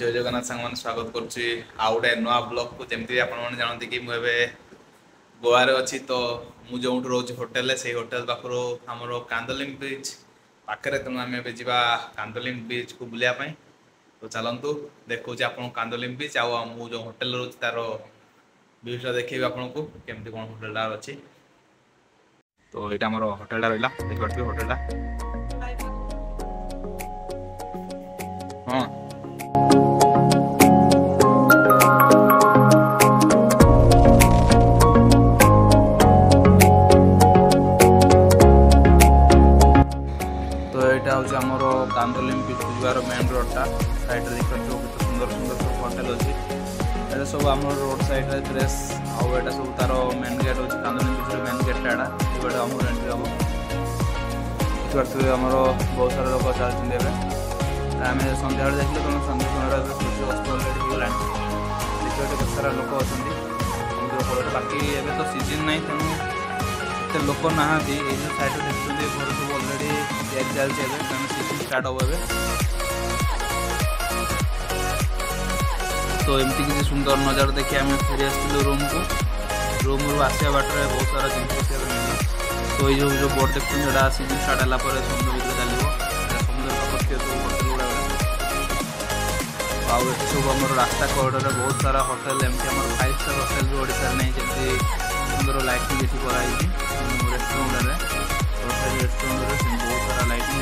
जय जगन्नाथ सांग मैंने स्वागत करुच्ची आउ गोटे नुआ ब्लॉग को जमी आपने जानते कि मुझे गोवा रे अच्छी तो मुझे जो रोज होटेल से होटेल पाखर आमर कांदोलिम बीच पाखे तेणु आम जा कांदोलिम बीच को बुलायापी तो चलतु देखो आप कांदोलिम बीच आउ जो होटेल रोच तार व्यूटा देखिए आपको केमती कौन होटेल अच्छी तो यहाँ आम होटेल रहा देखिए होटेल हाँ हूँ आमर कांदोलिम बीच जावार मेन रोडटा साइड देखते कितना सुंदर सुंदर सब होटेल अच्छी ये सब आम रोड साइड ड्रेस आउ सब तार मेन गेट अच्छी कांदोलिम बीच मेन गेटा ये आम एंट्री हम देखिए आमर बहुत सारा लोग चलते आम सन्ध्या देखिए तुम सन्ध्या समय सूर्य अस्त अलरेडी होगा देखिए केत सारा लोक अच्छा समुद्र कूल बाकी एवं तो सीजन ना तेणु एत लोक ना साइड देखते घर सब अलरेडी तैयारी चलती है सीजन स्टार्ट हम तो एमती किसी सुंदर नज़ारा देखिए आम फेरी आसलु रूम रू आसा बाटर बहुत सारा जिन तो ये जो बोर्ड देखते हैं सीजन स्टार्ट है समुद्र भितर चलो समुद्र पाखे सब होटेल गुड़ा आउ सब आम रास्ता कड़े बहुत सारा होटेल एमती आम 5 स्टार होटेल भी ओडिशा नहीं जमी सुंदर लाइटिंग ये कराई रेस्टोरेंट रेस्टोरेंट बहुत सारा लाइटिंग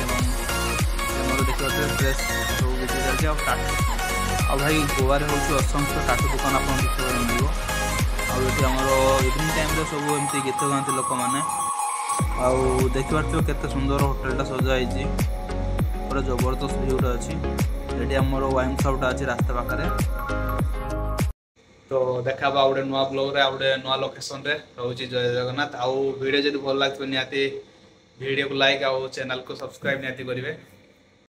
देखिए ड्रेस सब बिक्री चलती आ भाई गोवे हूँ असंख्य टाटू दुकान आप देखने मिल आमर इवनिंग टाइम सब एमती गीत गाँति लोक मैंने आउ देखिए केते सुंदर होटेलटा सजाई पूरा जबरदस्त भ्यूटा अच्छी ये आमर वाइन शॉपटा अच्छी रास्ता पाखे तो देखा गोटे नुआ ब्लॉग रे गोटे नुआ लोकेशन रे रोचे जय जगन्नाथ आउ वीडियो जब भल लगे निहाती वीडियो को लाइक आउ चैनल को सब्सक्राइब निहाती करेंगे।